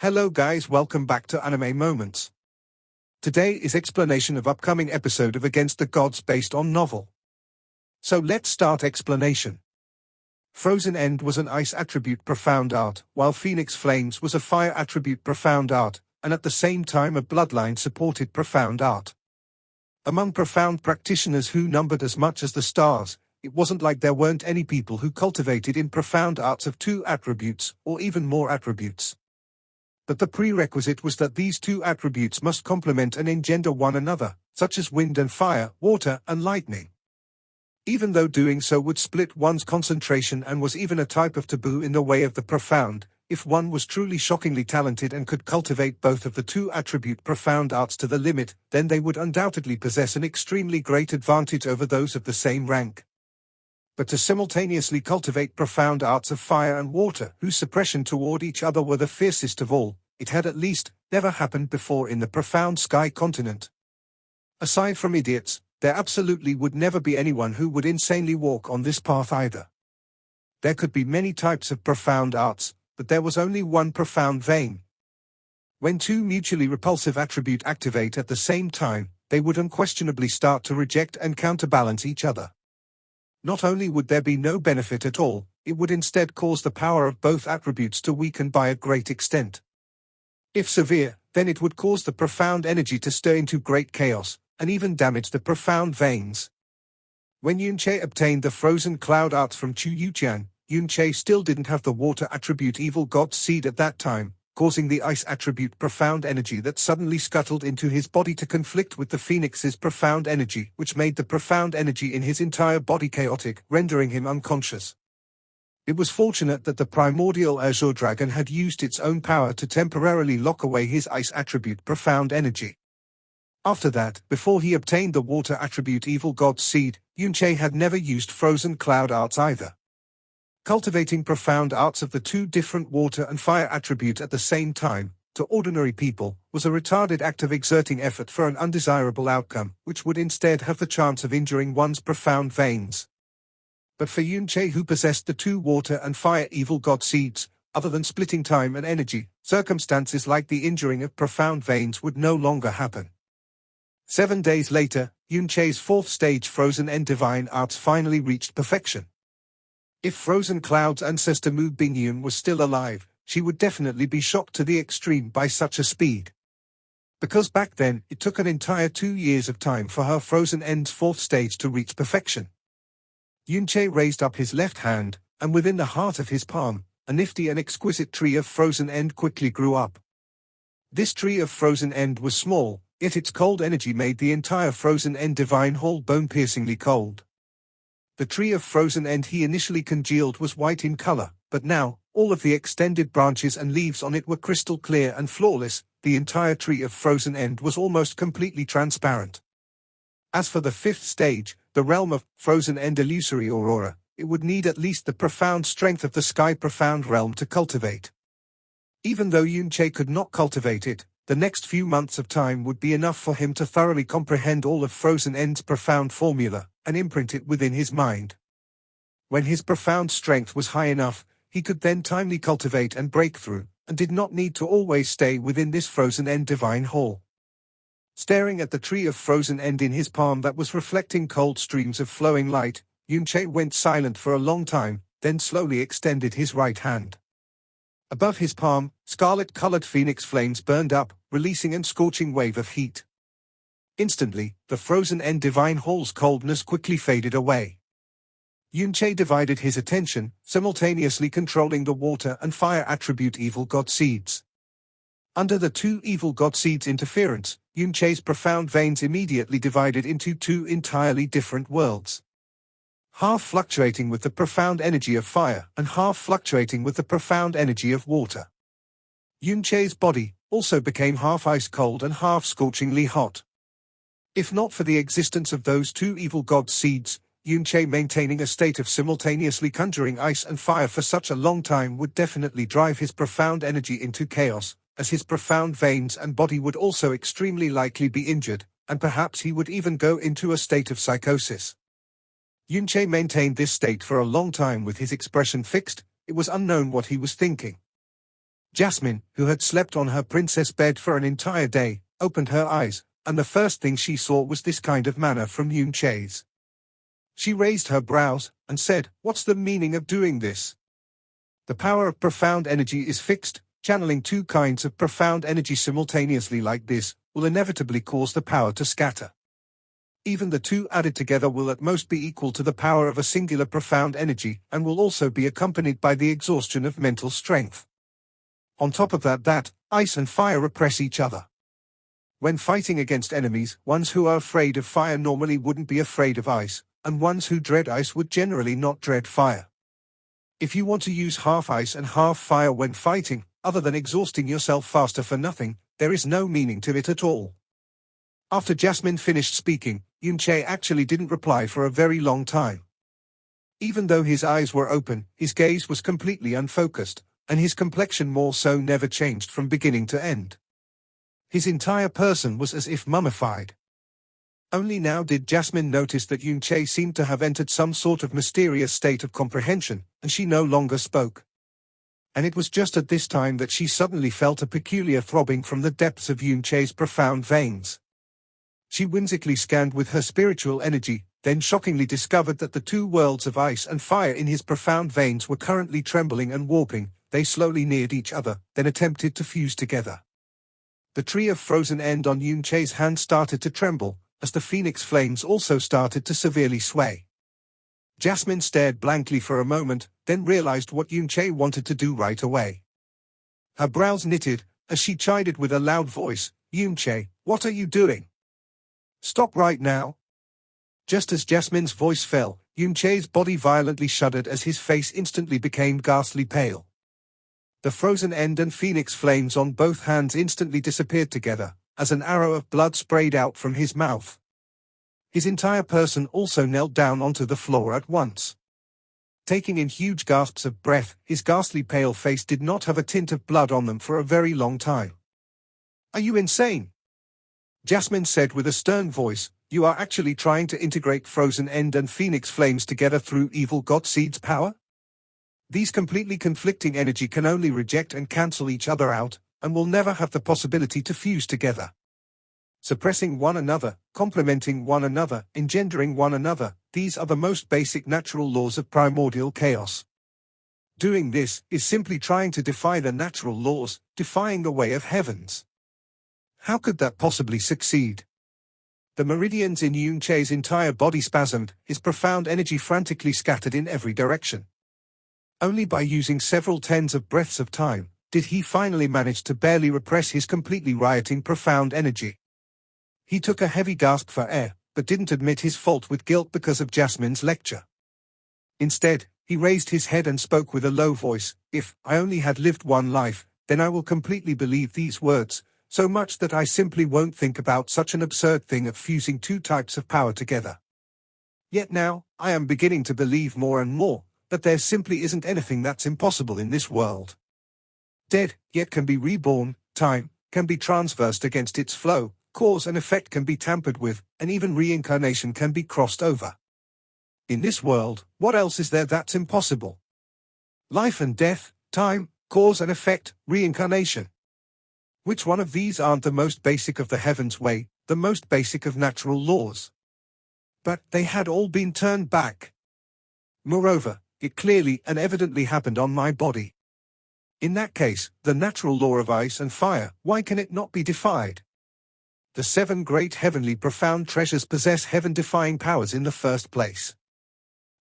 Hello guys, welcome back to Anime Moments. Today is explanation of upcoming episode of Against the Gods based on novel. So let's start explanation. Frozen End was an ice attribute profound art, while Phoenix Flames was a fire attribute profound art, and at the same time a bloodline supported profound art. Among profound practitioners who numbered as much as the stars, it wasn't like there weren't any people who cultivated in profound arts of two attributes, or even more attributes. But the prerequisite was that these two attributes must complement and engender one another, such as wind and fire, water and lightning. Even though doing so would split one's concentration and was even a type of taboo in the way of the profound, if one was truly shockingly talented and could cultivate both of the two attribute profound arts to the limit, then they would undoubtedly possess an extremely great advantage over those of the same rank. But to simultaneously cultivate profound arts of fire and water, whose suppression toward each other were the fiercest of all, it had at least never happened before in the profound sky continent. Aside from idiots, there absolutely would never be anyone who would insanely walk on this path either. There could be many types of profound arts, but there was only one profound vein. When two mutually repulsive attributes activate at the same time, they would unquestionably start to reject and counterbalance each other. Not only would there be no benefit at all, it would instead cause the power of both attributes to weaken by a great extent. If severe, then it would cause the profound energy to stir into great chaos, and even damage the profound veins. When Yunche obtained the frozen cloud arts from Chu Yuqian, Yunche still didn't have the water attribute evil god's seed at that time, causing the ice attribute profound energy that suddenly scuttled into his body to conflict with the phoenix's profound energy, which made the profound energy in his entire body chaotic, rendering him unconscious. It was fortunate that the primordial azure dragon had used its own power to temporarily lock away his ice attribute profound energy. After that, before he obtained the water attribute evil god's seed, Yunche had never used frozen cloud arts either. Cultivating profound arts of the two different water and fire attributes at the same time, to ordinary people, was a retarded act of exerting effort for an undesirable outcome, which would instead have the chance of injuring one's profound veins. But for Yunche, who possessed the two water and fire evil god seeds, other than splitting time and energy, circumstances like the injuring of profound veins would no longer happen. 7 days later, Yunche's fourth stage Frozen End Divine Arts finally reached perfection. If Frozen Cloud's ancestor Mu Bingyun was still alive, she would definitely be shocked to the extreme by such a speed. Because back then, it took an entire 2 years of time for her Frozen End's fourth stage to reach perfection. Yunche raised up his left hand, and within the heart of his palm, a nifty and exquisite tree of Frozen End quickly grew up. This tree of Frozen End was small, yet its cold energy made the entire Frozen End Divine Hall bone-piercingly cold. The tree of Frozen End he initially congealed was white in color, but now, all of the extended branches and leaves on it were crystal clear and flawless. The entire tree of Frozen End was almost completely transparent. As for the fifth stage, the realm of Frozen End Illusory Aurora, it would need at least the profound strength of the Sky Profound realm to cultivate. Even though Yunche could not cultivate it, the next few months of time would be enough for him to thoroughly comprehend all of Frozen End's profound formula, and imprint it within his mind. When his profound strength was high enough, he could then timely cultivate and break through, and did not need to always stay within this Frozen End Divine Hall. Staring at the tree of Frozen End in his palm that was reflecting cold streams of flowing light, Yunche went silent for a long time, then slowly extended his right hand. Above his palm, scarlet-colored phoenix flames burned up, releasing a scorching wave of heat. Instantly, the Frozen End Divine Hall's coldness quickly faded away. Yunche divided his attention, simultaneously controlling the water and fire attribute evil god seeds. Under the two evil god seeds' interference, Yunche's profound veins immediately divided into two entirely different worlds. Half fluctuating with the profound energy of fire and half fluctuating with the profound energy of water. Yunche's body also became half ice cold and half scorchingly hot. If not for the existence of those two evil god seeds, Yunche maintaining a state of simultaneously conjuring ice and fire for such a long time would definitely drive his profound energy into chaos, as his profound veins and body would also extremely likely be injured, and perhaps he would even go into a state of psychosis. Yunche maintained this state for a long time with his expression fixed. It was unknown what he was thinking. Jasmine, who had slept on her princess bed for an entire day, opened her eyes, and the first thing she saw was this kind of manner from Yunche's. She raised her brows, and said, "What's the meaning of doing this?" The power of profound energy is fixed. Channeling two kinds of profound energy simultaneously like this will inevitably cause the power to scatter. Even the two added together will at most be equal to the power of a singular profound energy and will also be accompanied by the exhaustion of mental strength. On top of that, ice and fire repress each other. When fighting against enemies, ones who are afraid of fire normally wouldn't be afraid of ice, and ones who dread ice would generally not dread fire. If you want to use half ice and half fire when fighting, other than exhausting yourself faster for nothing, there is no meaning to it at all. After Jasmine finished speaking, Yunche actually didn't reply for a very long time. Even though his eyes were open, his gaze was completely unfocused, and his complexion more so never changed from beginning to end. His entire person was as if mummified. Only now did Jasmine notice that Yunche seemed to have entered some sort of mysterious state of comprehension, and she no longer spoke. And it was just at this time that she suddenly felt a peculiar throbbing from the depths of Yunche's profound veins. She whimsically scanned with her spiritual energy, then shockingly discovered that the two worlds of ice and fire in his profound veins were currently trembling and warping. They slowly neared each other, then attempted to fuse together. The tree of frozen end on Yunche's hand started to tremble, as the phoenix flames also started to severely sway. Jasmine stared blankly for a moment, then realized what Yunche wanted to do right away. Her brows knitted, as she chided with a loud voice, "Yunche, what are you doing? Stop right now." Just as Jasmine's voice fell, Yunche's body violently shuddered as his face instantly became ghastly pale. The frozen end and phoenix flames on both hands instantly disappeared together, as an arrow of blood sprayed out from his mouth. His entire person also knelt down onto the floor at once. Taking in huge gasps of breath, his ghastly pale face did not have a tint of blood on them for a very long time. "Are you insane?" Jasmine said with a stern voice. "You are actually trying to integrate frozen end and phoenix flames together through evil god seed's power? These completely conflicting energy can only reject and cancel each other out, and will never have the possibility to fuse together. Suppressing one another, complementing one another, engendering one another, these are the most basic natural laws of primordial chaos. Doing this is simply trying to defy the natural laws, defying the way of heavens. How could that possibly succeed?" The meridians in Yunche's entire body spasmed, his profound energy frantically scattered in every direction. Only by using several tens of breaths of time did he finally manage to barely repress his completely rioting profound energy. He took a heavy gasp for air, but didn't admit his fault with guilt because of Jasmine's lecture. Instead, he raised his head and spoke with a low voice, "If I only had lived one life, then I will completely believe these words, so much that I simply won't think about such an absurd thing of fusing two types of power together. Yet now, I am beginning to believe more and more that there simply isn't anything that's impossible in this world. Dead, yet can be reborn, time can be transversed against its flow, cause and effect can be tampered with, and even reincarnation can be crossed over. In this world, what else is there that's impossible? Life and death, time, cause and effect, reincarnation. Which one of these aren't the most basic of the heavens way, the most basic of natural laws? But they had all been turned back. Moreover, it clearly and evidently happened on my body. In that case, the natural law of ice and fire, why can it not be defied? The seven great heavenly profound treasures possess heaven-defying powers in the first place.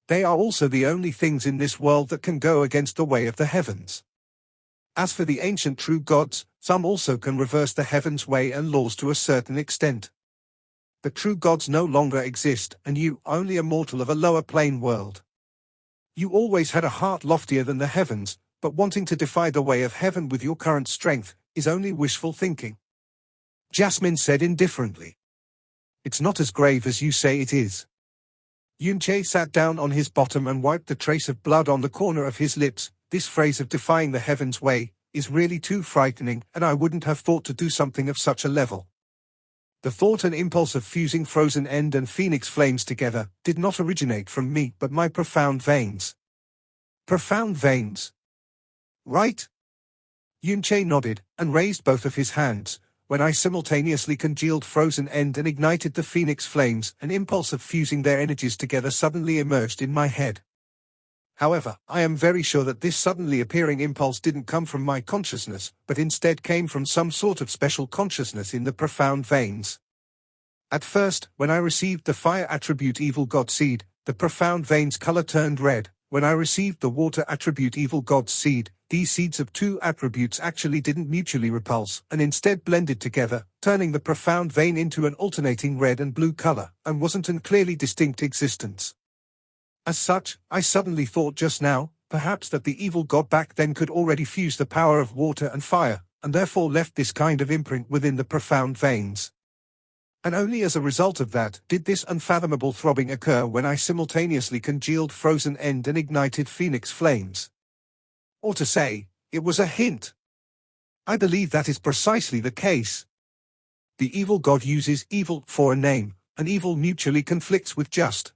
They are also the only things in this world that can go against the way of the heavens. As for the ancient true gods, some also can reverse the heavens' way and laws to a certain extent. The true gods no longer exist, and you are only a mortal of a lower plane world. You always had a heart loftier than the heavens, but wanting to defy the way of heaven with your current strength is only wishful thinking." Jasmine said indifferently. "It's not as grave as you say it is." Yunche sat down on his bottom and wiped the trace of blood on the corner of his lips. "This phrase of defying the heavens' way is really too frightening, and I wouldn't have thought to do something of such a level. The thought and impulse of fusing frozen end and phoenix flames together did not originate from me but my profound veins." "Profound veins? Right?" Yunche nodded, and raised both of his hands. When I simultaneously congealed Frozen End and ignited the phoenix flames, an impulse of fusing their energies together suddenly emerged in my head. However, I am very sure that this suddenly appearing impulse didn't come from my consciousness, but instead came from some sort of special consciousness in the profound veins. At first, when I received the fire attribute evil god seed, the profound veins color turned red. When I received the water attribute evil god's seed, these seeds of two attributes actually didn't mutually repulse, and instead blended together, turning the profound vein into an alternating red and blue color, and wasn't an clearly distinct existence. As such, I suddenly thought just now, perhaps that the evil god back then could already fuse the power of water and fire, and therefore left this kind of imprint within the profound veins. And only as a result of that did this unfathomable throbbing occur when I simultaneously congealed Frozen End and ignited phoenix flames. Or to say, it was a hint. I believe that is precisely the case. The evil god uses evil for a name, and evil mutually conflicts with just.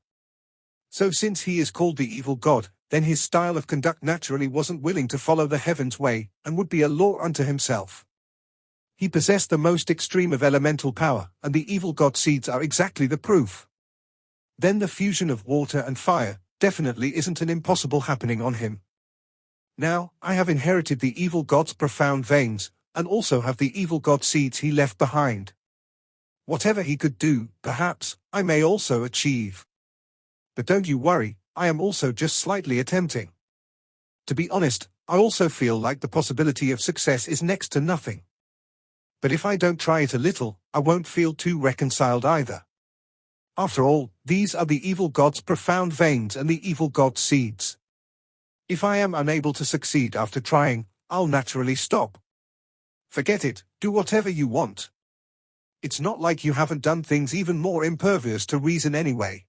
So since he is called the evil god, then his style of conduct naturally wasn't willing to follow the heaven's way, and would be a law unto himself. He possessed the most extreme of elemental power, and the evil god seeds are exactly the proof. Then the fusion of water and fire definitely isn't an impossible happening on him. Now, I have inherited the evil god's profound veins, and also have the evil god seeds he left behind. Whatever he could do, perhaps, I may also achieve. But don't you worry, I am also just slightly attempting. To be honest, I also feel like the possibility of success is next to nothing. But if I don't try it a little, I won't feel too reconciled either. After all, these are the evil god's profound veins and the evil god's seeds. If I am unable to succeed after trying, I'll naturally stop. Forget it, do whatever you want. It's not like you haven't done things even more impervious to reason anyway.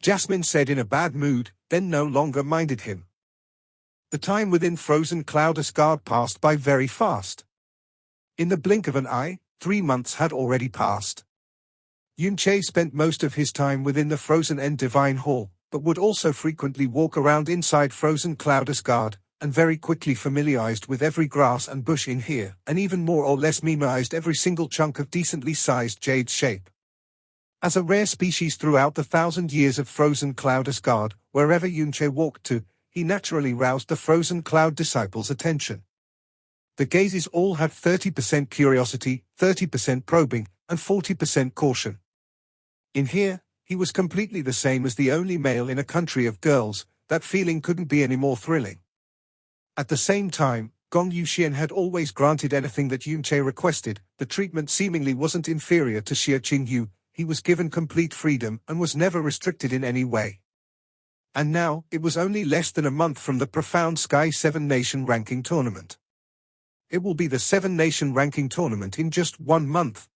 Jasmine said in a bad mood, then no longer minded him. The time within frozen Cloud Asgard passed by very fast. In the blink of an eye, 3 months had already passed. Yunche spent most of his time within the Frozen End Divine Hall, but would also frequently walk around inside frozen Cloud Asgard, and very quickly familiarized with every grass and bush in here, and even more or less memorized every single chunk of decently sized jade shape. As a rare species throughout the 1,000 years of frozen Cloud Asgard, wherever Yunche walked to, he naturally roused the frozen Cloud disciples' attention. The gazes all had 30% curiosity, 30% probing, and 40% caution. In here, he was completely the same as the only male in a country of girls. That feeling couldn't be any more thrilling. At the same time, Gong Yuxian had always granted anything that Yunche requested. The treatment seemingly wasn't inferior to Xie Qingyu. He was given complete freedom and was never restricted in any way. And now, it was only less than a month from the profound Sky 7 Nation ranking tournament. It will be the 7 Nation ranking tournament in just 1 month.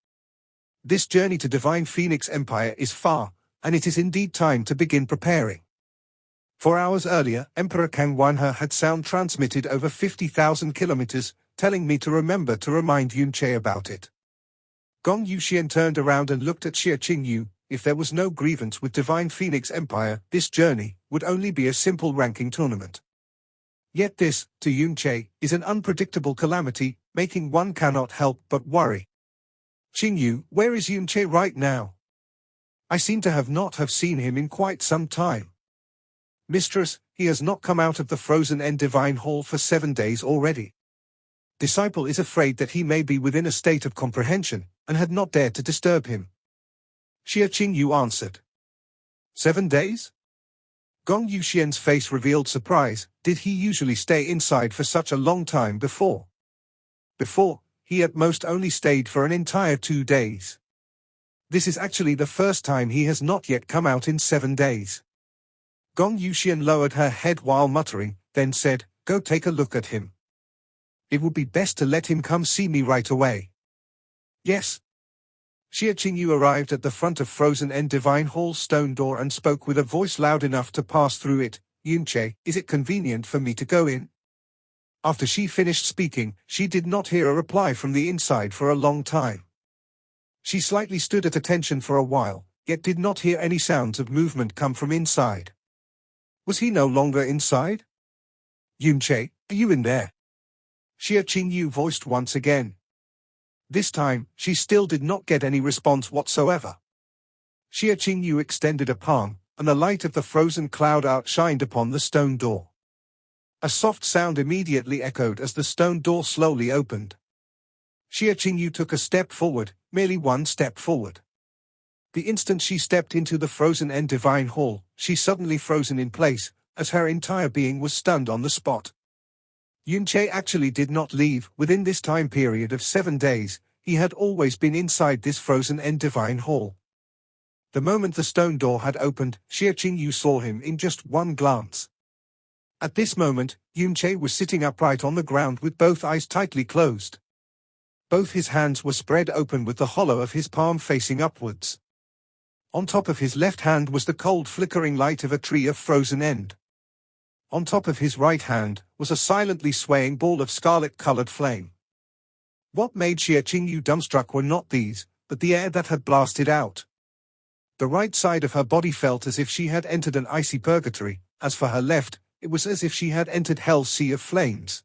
This journey to Divine Phoenix Empire is far, and it is indeed time to begin preparing. 4 hours earlier, Emperor Kang Wanhe had sound transmitted over 50,000 kilometers, telling me to remember to remind Yunche about it. Gong Yuxian turned around and looked at Xie Qingyu. If there was no grievance with Divine Phoenix Empire, this journey would only be a simple ranking tournament. Yet this, to Yunche, is an unpredictable calamity, making one cannot help but worry. Qingyu, where is Yunche right now? I seem to have seen him in quite some time. Mistress, he has not come out of the Frozen End Divine Hall for 7 days already. Disciple is afraid that he may be within a state of comprehension, and had not dared to disturb him. Xie Qingyu answered. 7 days? Gong Yuxian's face revealed surprise. Did he usually stay inside for such a long time before? Before, he at most only stayed for an entire 2 days. This is actually the first time he has not yet come out in 7 days. Gong Yuxian lowered her head while muttering, then said, "Go take a look at him. It would be best to let him come see me right away." Yes. Xie Qingyu arrived at the front of Frozen End Divine Hall's stone door and spoke with a voice loud enough to pass through it. "Yunche, is it convenient for me to go in?" After she finished speaking, she did not hear a reply from the inside for a long time. She slightly stood at attention for a while, yet did not hear any sounds of movement come from inside. Was he no longer inside? "Yunche, are you in there?" Xia Qingyu voiced once again. This time, she still did not get any response whatsoever. Xia Qingyu extended a palm, and the light of the frozen cloud art shined upon the stone door. A soft sound immediately echoed as the stone door slowly opened. Xia Qingyu took a step forward, merely one step forward. The instant she stepped into the frozen and divine hall, she suddenly frozen in place, as her entire being was stunned on the spot. Yunche actually did not leave. Within this time period of 7 days, he had always been inside this frozen and divine hall. The moment the stone door had opened, Xia Qingyu saw him in just one glance. At this moment, Yunche was sitting upright on the ground with both eyes tightly closed. Both his hands were spread open with the hollow of his palm facing upwards. On top of his left hand was the cold flickering light of a tree of frozen end. On top of his right hand was a silently swaying ball of scarlet-colored flame. What made Xia Qingyu dumbstruck were not these, but the air that had blasted out. The right side of her body felt as if she had entered an icy purgatory, as for her left, it was as if she had entered hell's sea of flames.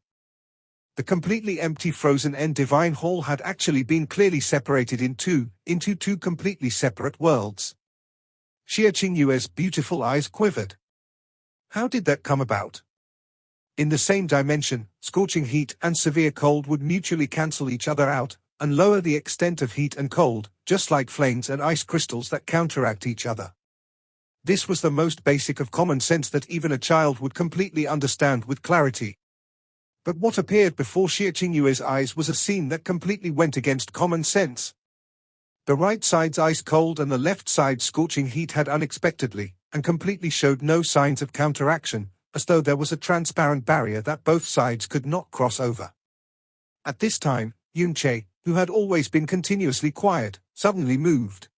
The completely empty frozen end divine hall had actually been clearly separated into two completely separate worlds. Xia Qingyu's beautiful eyes quivered. How did that come about? In the same dimension, scorching heat and severe cold would mutually cancel each other out, and lower the extent of heat and cold, just like flames and ice crystals that counteract each other. This was the most basic of common sense that even a child would completely understand with clarity. But what appeared before Xia Qingyu's eyes was a scene that completely went against common sense. The right side's ice cold and the left side's scorching heat had unexpectedly, and completely showed no signs of counteraction, as though there was a transparent barrier that both sides could not cross over. At this time, Yunche, who had always been continuously quiet, suddenly moved.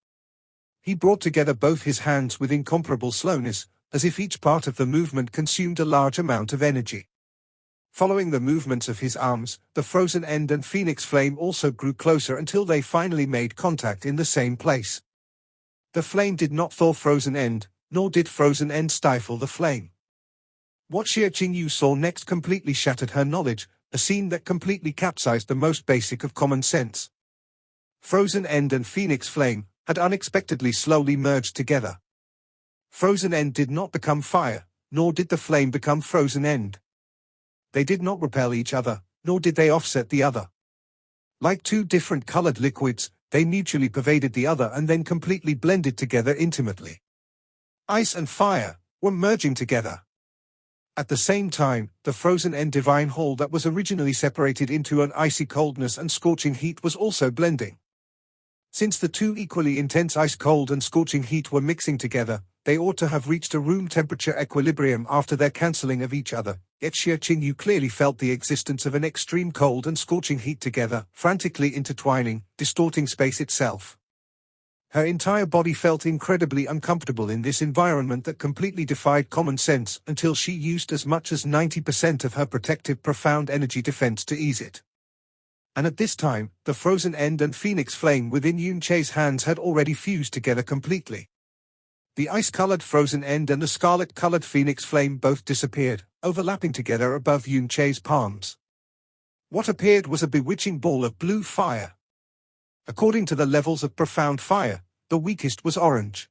He brought together both his hands with incomparable slowness, as if each part of the movement consumed a large amount of energy. Following the movements of his arms, the frozen end and phoenix flame also grew closer until they finally made contact in the same place. The flame did not thaw frozen end, nor did frozen end stifle the flame. What Xia Qingyu saw next completely shattered her knowledge, a scene that completely capsized the most basic of common sense. Frozen end and phoenix flame had unexpectedly slowly merged together. Frozen end did not become fire, nor did the flame become frozen end. They did not repel each other, nor did they offset the other. Like two different colored liquids, they mutually pervaded the other and then completely blended together intimately. Ice and fire were merging together. At the same time, the frozen end divine hall that was originally separated into an icy coldness and scorching heat was also blending. Since the two equally intense ice cold and scorching heat were mixing together, they ought to have reached a room temperature equilibrium after their cancelling of each other, yet Xia Qingyu clearly felt the existence of an extreme cold and scorching heat together, frantically intertwining, distorting space itself. Her entire body felt incredibly uncomfortable in this environment that completely defied common sense until she used as much as 90% of her protective profound energy defense to ease it. And at this time, the frozen end and phoenix flame within Yunche's hands had already fused together completely. The ice-colored frozen end and the scarlet-colored phoenix flame both disappeared, overlapping together above Yunche's palms. What appeared was a bewitching ball of blue fire. According to the levels of profound fire, the weakest was orange.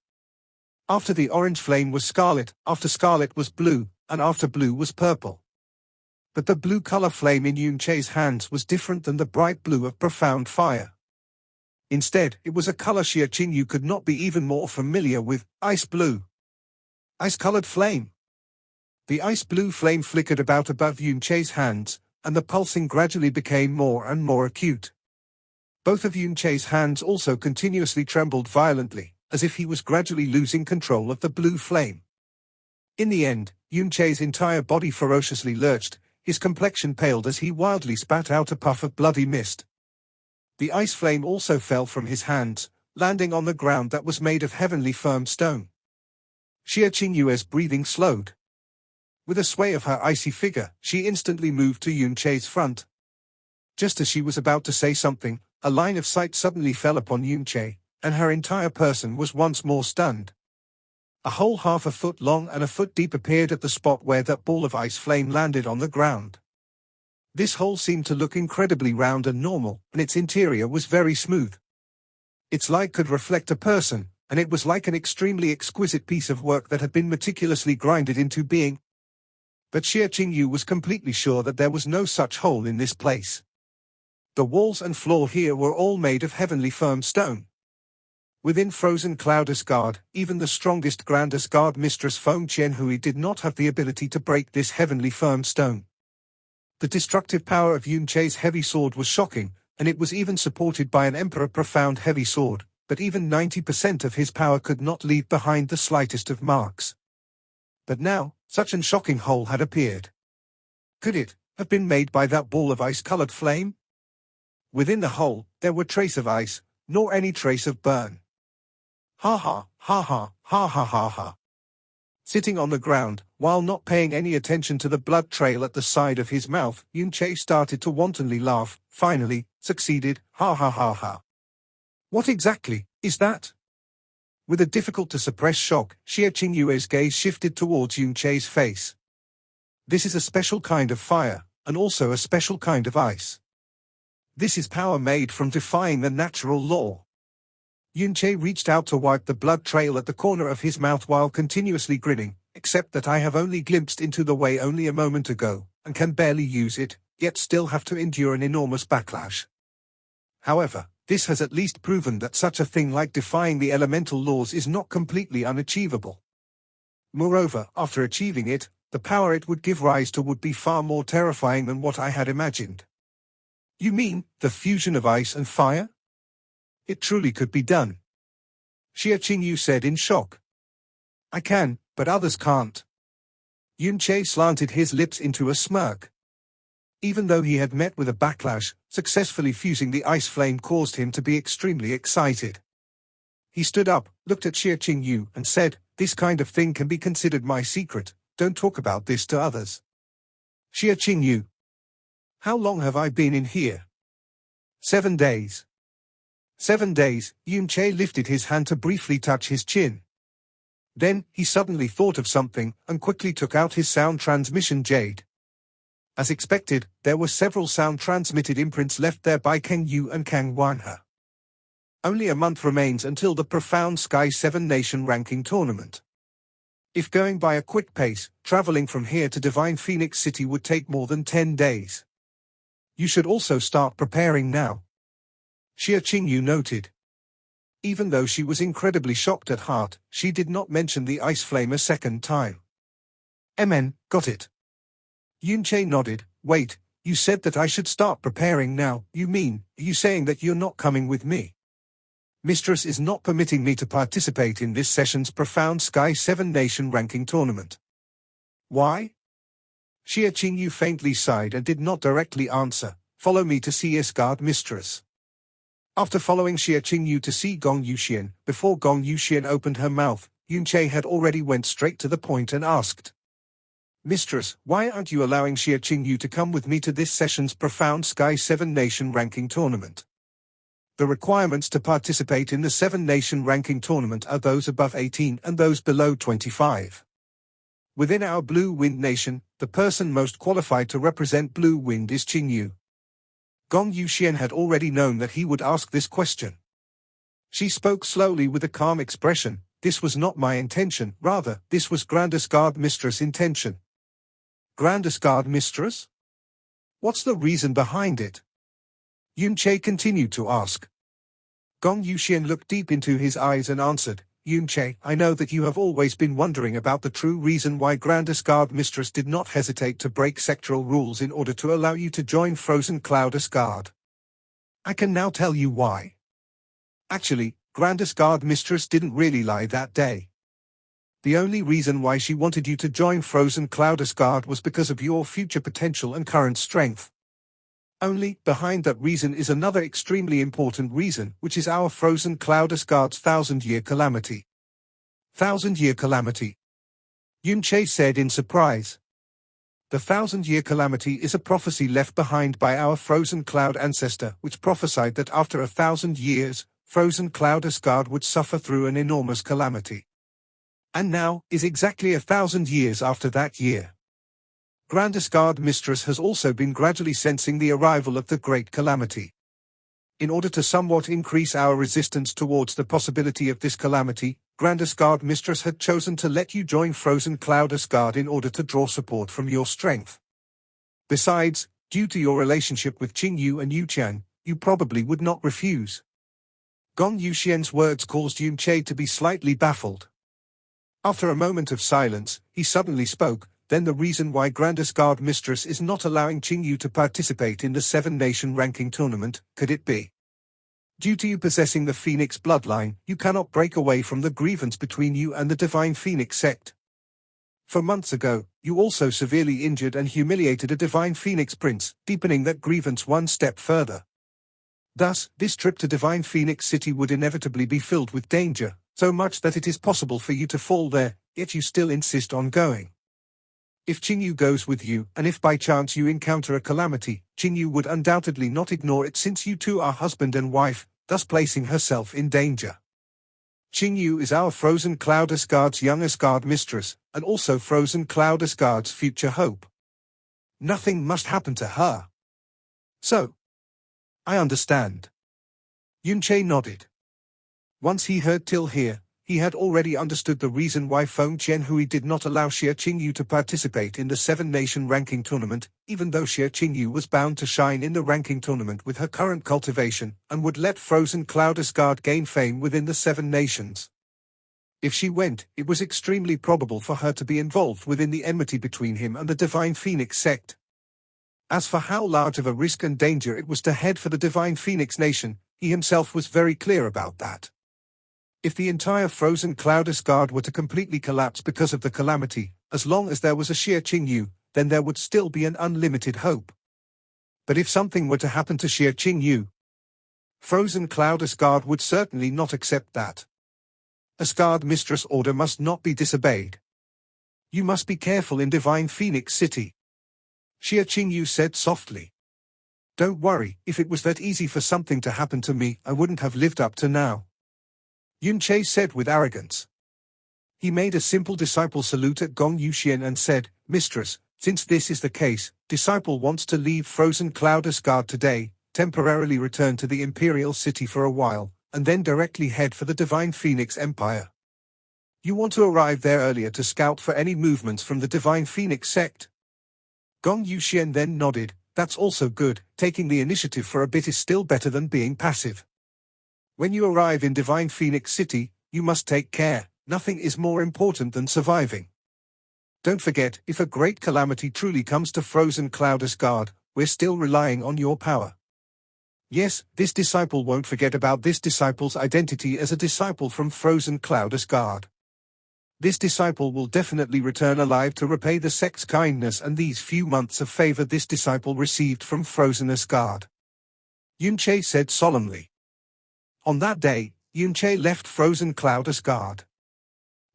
After the orange flame was scarlet, after scarlet was blue, and after blue was purple. But the blue color flame in Yunche's hands was different than the bright blue of profound fire. Instead, it was a color Xia Qingyu could not be even more familiar with, ice blue. Ice-colored flame. The ice blue flame flickered about above Yunche's hands, and the pulsing gradually became more and more acute. Both of Yunche's hands also continuously trembled violently, as if he was gradually losing control of the blue flame. In the end, Yunche's entire body ferociously lurched, his complexion paled as he wildly spat out a puff of bloody mist. The ice flame also fell from his hands, landing on the ground that was made of heavenly firm stone. Xia Qingyu's breathing slowed. With a sway of her icy figure, she instantly moved to Yunche's front. Just as she was about to say something, a line of sight suddenly fell upon Yunche, and her entire person was once more stunned. A hole half a foot long and a foot deep appeared at the spot where that ball of ice flame landed on the ground. This hole seemed to look incredibly round and normal, and its interior was very smooth. Its light could reflect a person, and it was like an extremely exquisite piece of work that had been meticulously grinded into being. But Xie Qingyu was completely sure that there was no such hole in this place. The walls and floor here were all made of heavenly firm stone. Within frozen cloud Asgard, even the strongest Grand Asgard mistress Feng Qianhui did not have the ability to break this heavenly firm stone. The destructive power of Yun Che's heavy sword was shocking, and it was even supported by an Emperor Profound heavy sword, but even 90% of his power could not leave behind the slightest of marks. But now, such an shocking hole had appeared. Could it have been made by that ball of ice-colored flame? Within the hole, there were trace of ice, nor any trace of burn. Ha ha, ha ha, ha ha ha ha. Sitting on the ground, while not paying any attention to the blood trail at the side of his mouth, Yun Che started to wantonly laugh, finally, succeeded, ha ha ha ha. What exactly is that? With a difficult-to-suppress shock, Xie Qingyue's gaze shifted towards Yun Che's face. This is a special kind of fire, and also a special kind of ice. This is power made from defying the natural law. Yun Che reached out to wipe the blood trail at the corner of his mouth while continuously grinning, except that I have only glimpsed into the way only a moment ago, and can barely use it, yet still have to endure an enormous backlash. However, this has at least proven that such a thing like defying the elemental laws is not completely unachievable. Moreover, after achieving it, the power it would give rise to would be far more terrifying than what I had imagined. You mean, the fusion of ice and fire? It truly could be done. Xie Qingyu said in shock. I can, but others can't. Yun Che slanted his lips into a smirk. Even though he had met with a backlash, successfully fusing the ice flame caused him to be extremely excited. He stood up, looked at Xie Qingyu, and said, "This kind of thing can be considered my secret, don't talk about this to others." Xie Qingyu. How long have I been in here? 7 days. 7 days, Yun Che lifted his hand to briefly touch his chin. Then, he suddenly thought of something, and quickly took out his sound transmission jade. As expected, there were several sound-transmitted imprints left there by Kang Yu and Kang Wanhe. Only a month remains until the Profound Sky 7 Nation ranking tournament. If going by a quick pace, traveling from here to Divine Phoenix City would take more than 10 days. You should also start preparing now. Xie Qingyu noted. Even though she was incredibly shocked at heart, she did not mention the ice flame a second time. Amen, got it. Yun Che nodded. Wait, you said that I should start preparing now, you mean, are you saying that you're not coming with me? Mistress is not permitting me to participate in this session's Profound Sky 7 Nation ranking tournament. Why? Xie Qingyu faintly sighed and did not directly answer. Follow me to see Asgard Mistress. After following Xie Qingyu to see Gong Yuxian, before Gong Yuxian opened her mouth, Yun Che had already went straight to the point and asked. Mistress, why aren't you allowing Xie Qingyu to come with me to this session's Profound Sky 7 Nation ranking tournament? The requirements to participate in the 7 Nation ranking tournament are those above 18 and those below 25. Within our Blue Wind Nation, the person most qualified to represent Blue Wind is Qingyu. Gong Yuxian had already known that he would ask this question. She spoke slowly with a calm expression. This was not my intention, rather, this was Grand Asgard Mistress' intention. Grand Asgard Mistress? What's the reason behind it? Yun Che continued to ask. Gong Yuxian looked deep into his eyes and answered, Yun Che, I know that you have always been wondering about the true reason why Grand Asgard Mistress did not hesitate to break sectoral rules in order to allow you to join Frozen Cloud Asgard. I can now tell you why. Actually, Grand Asgard Mistress didn't really lie that day. The only reason why she wanted you to join Frozen Cloud Asgard was because of your future potential and current strength. Only, behind that reason is another extremely important reason, which is our Frozen Cloud Asgard's 1,000-year calamity. 1,000-year calamity? Yun Che said in surprise. The 1,000-year calamity is a prophecy left behind by our Frozen Cloud ancestor, which prophesied that after 1,000 years, Frozen Cloud Asgard would suffer through an enormous calamity. And now, is exactly 1,000 years after that year. Grandest Guard Mistress has also been gradually sensing the arrival of the great calamity. In order to somewhat increase our resistance towards the possibility of this calamity, Grandest Guard Mistress had chosen to let you join Frozen Cloudest Guard in order to draw support from your strength. Besides, due to your relationship with Qingyu and Yuqian, you probably would not refuse. Gong Yuxian's words caused Yunqei to be slightly baffled. After a moment of silence, he suddenly spoke. Then the reason why Grandest Guard Mistress is not allowing Qingyu to participate in the 7-nation ranking tournament, could it be? Due to you possessing the Phoenix bloodline, you cannot break away from the grievance between you and the Divine Phoenix sect. For months ago, you also severely injured and humiliated a Divine Phoenix prince, deepening that grievance one step further. Thus, this trip to Divine Phoenix City would inevitably be filled with danger, so much that it is possible for you to fall there, yet you still insist on going. If Qingyu goes with you, and if by chance you encounter a calamity, Qingyu would undoubtedly not ignore it since you two are husband and wife, thus placing herself in danger. Qingyu is our Frozen Cloudest Guard's youngest guard mistress, and also Frozen Cloudest Guard's future hope. Nothing must happen to her. So, I understand. Yunqei nodded. Once he heard till here, he had already understood the reason why Feng Qianhui did not allow Xie Qingyu to participate in the 7-nation ranking tournament, even though Xie Qingyu was bound to shine in the ranking tournament with her current cultivation, and would let Frozen Cloudest Guard gain fame within the 7 nations. If she went, it was extremely probable for her to be involved within the enmity between him and the Divine Phoenix sect. As for how large of a risk and danger it was to head for the Divine Phoenix Nation, he himself was very clear about that. If the entire Frozen Cloudest Guard were to completely collapse because of the calamity, as long as there was a Xie Qingyu, then there would still be an unlimited hope. But if something were to happen to Xie Qingyu, Frozen Cloudest Guard would certainly not accept that. A Guard Mistress order must not be disobeyed. You must be careful in Divine Phoenix City. Xie Qingyu said softly. Don't worry, if it was that easy for something to happen to me, I wouldn't have lived up to now. Yunqei said with arrogance. He made a simple disciple salute at Gong Yuxian and said, Mistress, since this is the case, disciple wants to leave Frozen Cloudest Guard today, temporarily return to the Imperial City for a while, and then directly head for the Divine Phoenix Empire. You want to arrive there earlier to scout for any movements from the Divine Phoenix sect? Gong Yuxian then nodded. That's also good, taking the initiative for a bit is still better than being passive. When you arrive in Divine Phoenix City, you must take care, nothing is more important than surviving. Don't forget, if a great calamity truly comes to Frozen Cloudest Guard, we're still relying on your power. Yes, this disciple won't forget about this disciple's identity as a disciple from Frozen Cloudest Guard. This disciple will definitely return alive to repay the sect's kindness and these few months of favor this disciple received from Frozenest Guard. Yunqei said solemnly. On that day, Yunqei left Frozen Cloudest Guard.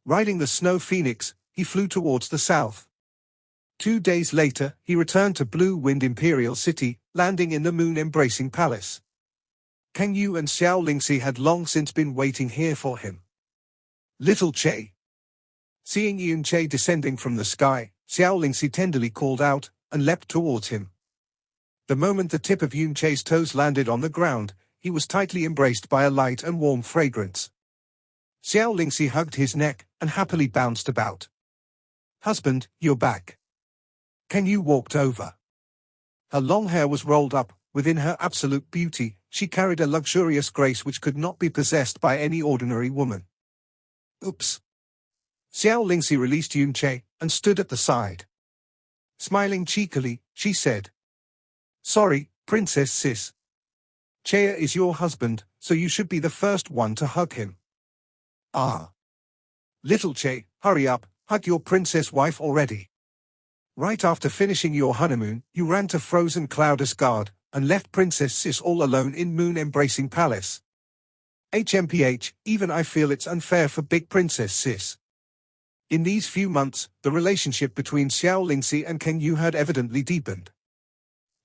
Riding the Snow Phoenix, he flew towards the south. 2 days later, he returned to Blue Wind Imperial City, landing in the moon-embracing palace. Kang Yu and Xiao Lingxi had long since been waiting here for him. Little Che. Seeing Yunqei descending from the sky, Xiao Lingxi tenderly called out, and leapt towards him. The moment the tip of Yunqei's toes landed on the ground, he was tightly embraced by a light and warm fragrance. Xiao Lingxi hugged his neck, and happily bounced about. Husband, you're back. Kang Yu walked over. Her long hair was rolled up, within her absolute beauty, she carried a luxurious grace which could not be possessed by any ordinary woman. Oops. Xiao Lingxi released Yunqei, and stood at the side. Smiling cheekily, she said. Sorry, Princess Sis. Chea is your husband, so you should be the first one to hug him. Ah. Little Che, hurry up, hug your princess wife already. Right after finishing your honeymoon, you ran to Frozen Cloudest Guard, and left Princess Sis all alone in Moon-Embracing Palace. HMPH, even I feel it's unfair for Big Princess Sis. In these few months, the relationship between Xiao Lingxi and Kang Yu had evidently deepened.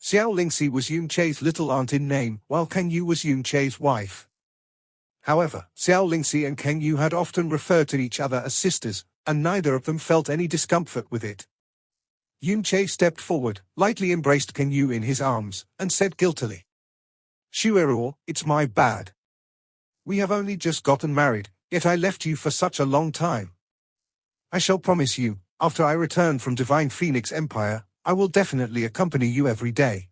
Xiao Lingxi was Yunqei's little aunt in name, while Kang Yu was Yunqei's wife. However, Xiao Lingxi and Kang Yu had often referred to each other as sisters, and neither of them felt any discomfort with it. Yun Che stepped forward, lightly embraced Kang Yu in his arms, and said guiltily, Shuero, it's my bad. We have only just gotten married, yet I left you for such a long time. I shall promise you, after I return from Divine Phoenix Empire, I will definitely accompany you every day.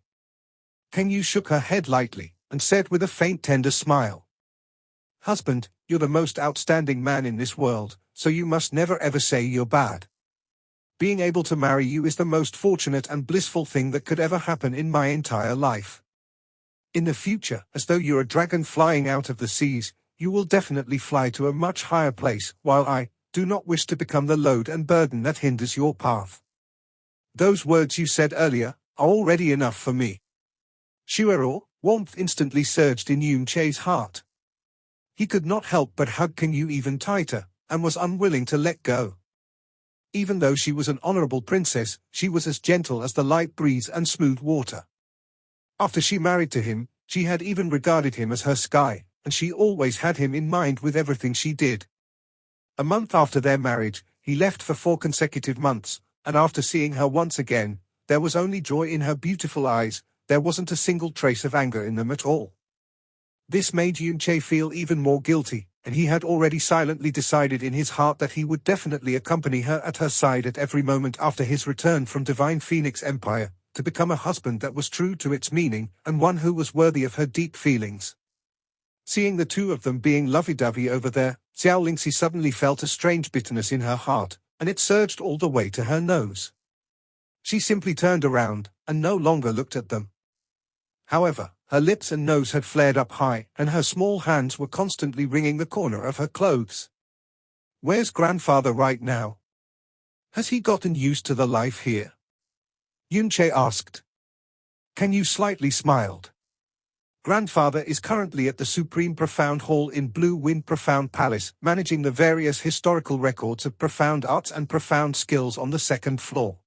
Kang Yu shook her head lightly, and said with a faint tender smile, Husband, you're the most outstanding man in this world, so you must never ever say you're bad. Being able to marry you is the most fortunate and blissful thing that could ever happen in my entire life. In the future, as though you're a dragon flying out of the seas, you will definitely fly to a much higher place, while I do not wish to become the load and burden that hinders your path. Those words you said earlier are already enough for me. Shuero, warmth instantly surged in Yun Che's heart. He could not help but hug Kang Yu even tighter, and was unwilling to let go. Even though she was an honorable princess, she was as gentle as the light breeze and smooth water. After she married to him, she had even regarded him as her sky, and she always had him in mind with everything she did. A month after their marriage, he left for 4 consecutive months, and after seeing her once again, there was only joy in her beautiful eyes, there wasn't a single trace of anger in them at all. This made Yun Che feel even more guilty, and he had already silently decided in his heart that he would definitely accompany her at her side at every moment after his return from Divine Phoenix Empire, to become a husband that was true to its meaning, and one who was worthy of her deep feelings. Seeing the two of them being lovey-dovey over there, Xiao Lingxi suddenly felt a strange bitterness in her heart, and it surged all the way to her nose. She simply turned around, and no longer looked at them. However, her lips and nose had flared up high, and her small hands were constantly wringing the corner of her clothes. Where's grandfather right now? Has he gotten used to the life here? Yun Che asked. Kang Yu slightly smiled. Grandfather is currently at the Supreme Profound Hall in Blue Wind Profound Palace, managing the various historical records of profound arts and profound skills on the 2nd floor.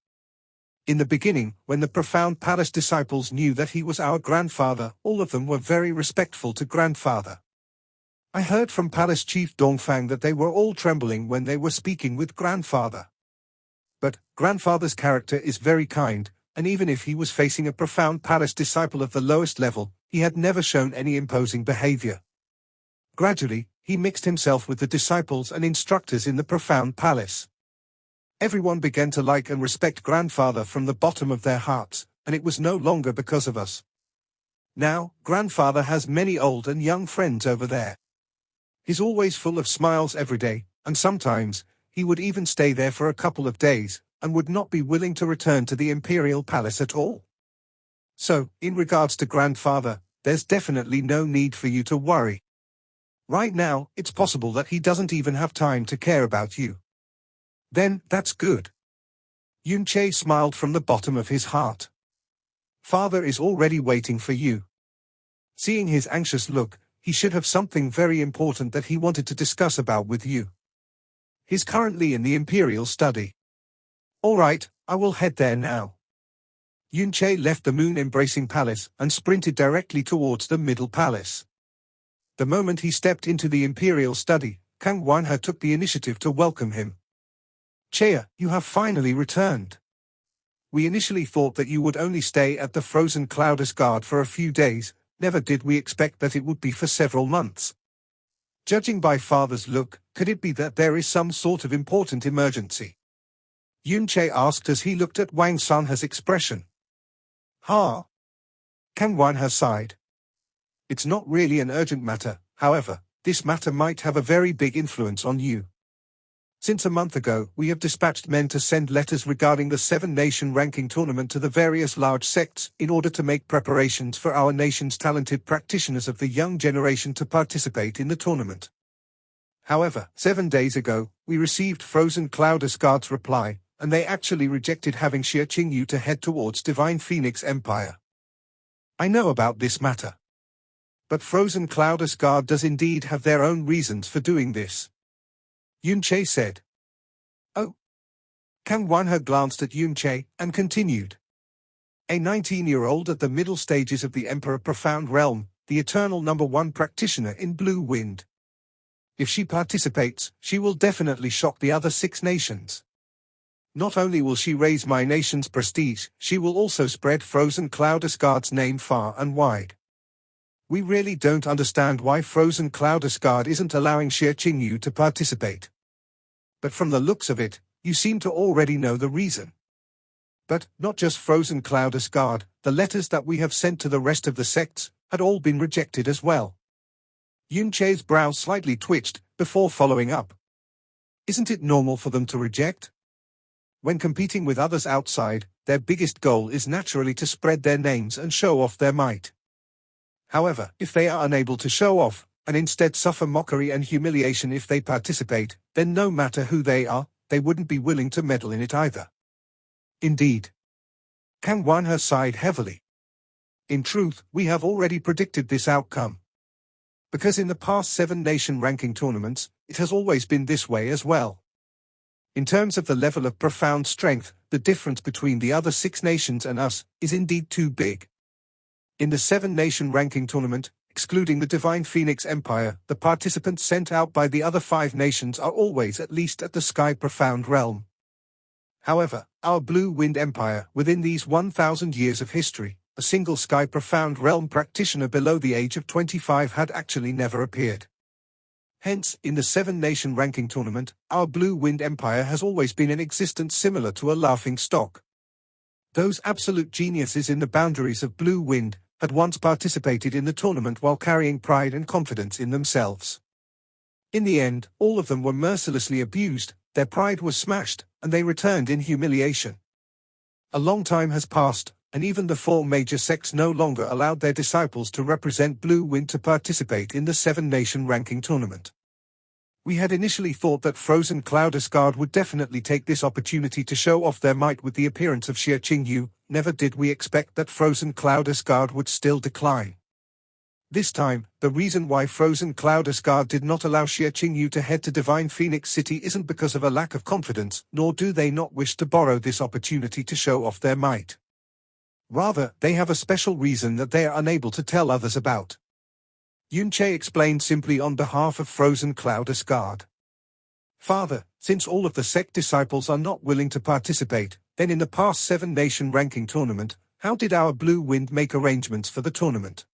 In the beginning, when the Profound Palace disciples knew that he was our grandfather, all of them were very respectful to grandfather. I heard from Palace Chief Dongfang that they were all trembling when they were speaking with grandfather. But grandfather's character is very kind, and even if he was facing a Profound Palace disciple of the lowest level, he had never shown any imposing behavior. Gradually, he mixed himself with the disciples and instructors in the Profound Palace. Everyone began to like and respect grandfather from the bottom of their hearts, and it was no longer because of us. Now, grandfather has many old and young friends over there. He's always full of smiles every day, and sometimes, he would even stay there for a couple of days, and would not be willing to return to the Imperial Palace at all. So, in regards to grandfather, there's definitely no need for you to worry. Right now, it's possible that he doesn't even have time to care about you. Then, that's good. Yun Che smiled from the bottom of his heart. Father is already waiting for you. Seeing his anxious look, he should have something very important that he wanted to discuss about with you. He's currently in the Imperial study. All right, I will head there now. Yun Che left the moon-embracing palace and sprinted directly towards the middle palace. The moment he stepped into the Imperial study, Kang Wanhe took the initiative to welcome him. Chea, you have finally returned. We initially thought that you would only stay at the Frozen Cloudus Guard for a few days, never did we expect that it would be for several months. Judging by father's look, could it be that there is some sort of important emergency? Yun Che asked as he looked at Wang Sanhe's expression. Kang Wanhe sighed. It's not really an urgent matter, however, this matter might have a very big influence on you. Since a month ago, we have dispatched men to send letters regarding the 7-nation ranking tournament to the various large sects in order to make preparations for our nation's talented practitioners of the young generation to participate in the tournament. However, 7 days ago, we received Frozen Cloudus Guard's reply, and they actually rejected having Xie Qingyu to head towards Divine Phoenix Empire. I know about this matter. But Frozen Cloudus Guard does indeed have their own reasons for doing this. Yun Che said. Oh. Kang Wanhe glanced at Yun Che and continued. A 19-year-old at the middle stages of the Emperor Profound Realm, the eternal #1 practitioner in Blue Wind. If she participates, she will definitely shock the other 6 nations. Not only will she raise my nation's prestige, she will also spread Frozen Cloud Asgard's name far and wide. We really don't understand why Frozen Cloud Asgard isn't allowing Xie Qingyu to participate. But from the looks of it, you seem to already know the reason. But, not just Frozen Cloud Asgard, the letters that we have sent to the rest of the sects had all been rejected as well. Yun Che's brow slightly twitched, before following up. Isn't it normal for them to reject? When competing with others outside, their biggest goal is naturally to spread their names and show off their might. However, if they are unable to show off, and instead suffer mockery and humiliation if they participate, then no matter who they are, they wouldn't be willing to meddle in it either. Indeed. Kang Wanhe sighed heavily. In truth, we have already predicted this outcome. Because in the past 7 nation ranking tournaments, it has always been this way as well. In terms of the level of profound strength, the difference between the other 6 nations and us is indeed too big. In the 7 nation ranking tournament, excluding the Divine Phoenix Empire, the participants sent out by the other 5 nations are always at least at the Sky Profound realm. However, our Blue Wind Empire, within these 1,000 years of history, a single Sky Profound realm practitioner below the age of 25 had actually never appeared. Hence, in the 7 nation ranking tournament, our Blue Wind Empire has always been in existence, similar to a laughing stock. Those absolute geniuses in the boundaries of Blue Wind had once participated in the tournament while carrying pride and confidence in themselves. In the end, all of them were mercilessly abused, their pride was smashed, and they returned in humiliation. A long time has passed, and even the 4 major sects no longer allowed their disciples to represent Blue Wind to participate in the 7 nation ranking tournament. We had initially thought that Frozen Cloud Asgard would definitely take this opportunity to show off their might with the appearance of Xie Qingyu. Never did we expect that Frozen Cloud Asgard would still decline. This time, the reason why Frozen Cloud Asgard did not allow Xie Qingyu to head to Divine Phoenix City isn't because of a lack of confidence, nor do they not wish to borrow this opportunity to show off their might. Rather, they have a special reason that they are unable to tell others about. Yun Che explained simply on behalf of Frozen Cloud Asgard. Father, since all of the sect disciples are not willing to participate, then in the past 7 nation ranking tournament, how did our Blue Wind make arrangements for the tournament?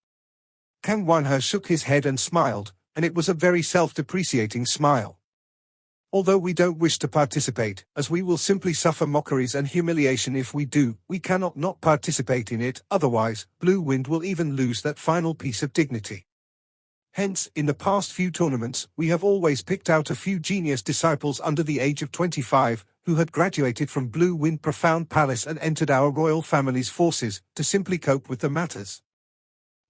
Kang Wanhe shook his head and smiled, and it was a very self-depreciating smile. Although we don't wish to participate, as we will simply suffer mockeries and humiliation if we do, we cannot not participate in it, otherwise, Blue Wind will even lose that final piece of dignity. Hence, in the past few tournaments, we have always picked out a few genius disciples under the age of 25, who had graduated from Blue Wind Profound Palace and entered our royal family's forces, to simply cope with the matters.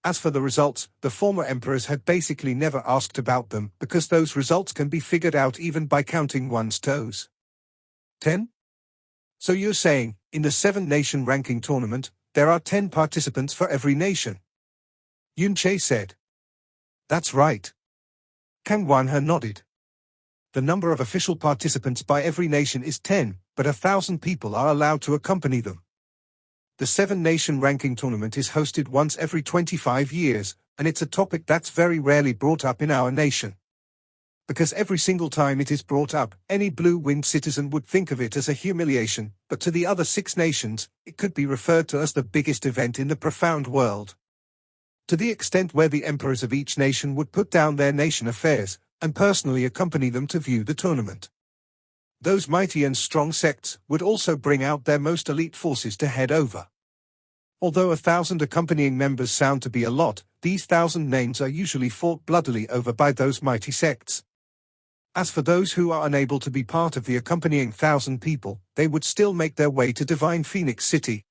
As for the results, the former emperors had basically never asked about them, because those results can be figured out even by counting one's toes. 10? So you're saying, in the 7 nation ranking tournament, there are 10 participants for every nation? Yun Che said. That's right. Kang Wanhe nodded. The number of official participants by every nation is 10, but 1,000 people are allowed to accompany them. The 7 nation ranking tournament is hosted once every 25 years, and it's a topic that's very rarely brought up in our nation. Because every single time it is brought up, any Blue Wind citizen would think of it as a humiliation, but to the other 6 nations, it could be referred to as the biggest event in the profound world. To the extent where the emperors of each nation would put down their nation affairs, and personally accompany them to view the tournament. Those mighty and strong sects would also bring out their most elite forces to head over. Although 1,000 accompanying members sound to be a lot, these 1,000 names are usually fought bloodily over by those mighty sects. As for those who are unable to be part of the accompanying 1,000 people, they would still make their way to Divine Phoenix City.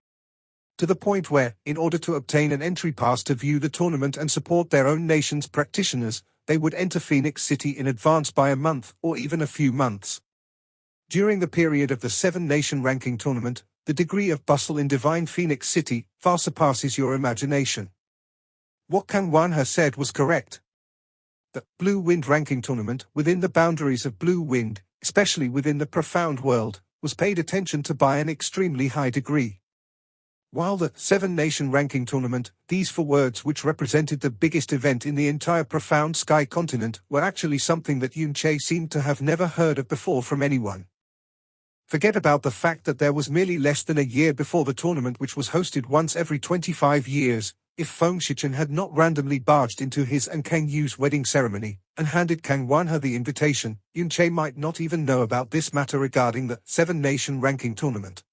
To the point where, in order to obtain an entry pass to view the tournament and support their own nation's practitioners, they would enter Phoenix City in advance by a month or even a few months. During the period of the 7 nation ranking tournament, the degree of bustle in Divine Phoenix City far surpasses your imagination. What Kang Wanhe said was correct. The Blue Wind ranking tournament, within the boundaries of Blue Wind, especially within the profound world, was paid attention to by an extremely high degree. While the 7 nation ranking tournament, these 4 words which represented the biggest event in the entire profound sky continent, were actually something that Yun Che seemed to have never heard of before from anyone. Forget about the fact that there was merely less than a year before the tournament, which was hosted once every 25 years, if Feng Shichen had not randomly barged into his and Kang Yu's wedding ceremony, and handed Kang Wanhe the invitation, Yun Che might not even know about this matter regarding the 7-nation ranking tournament.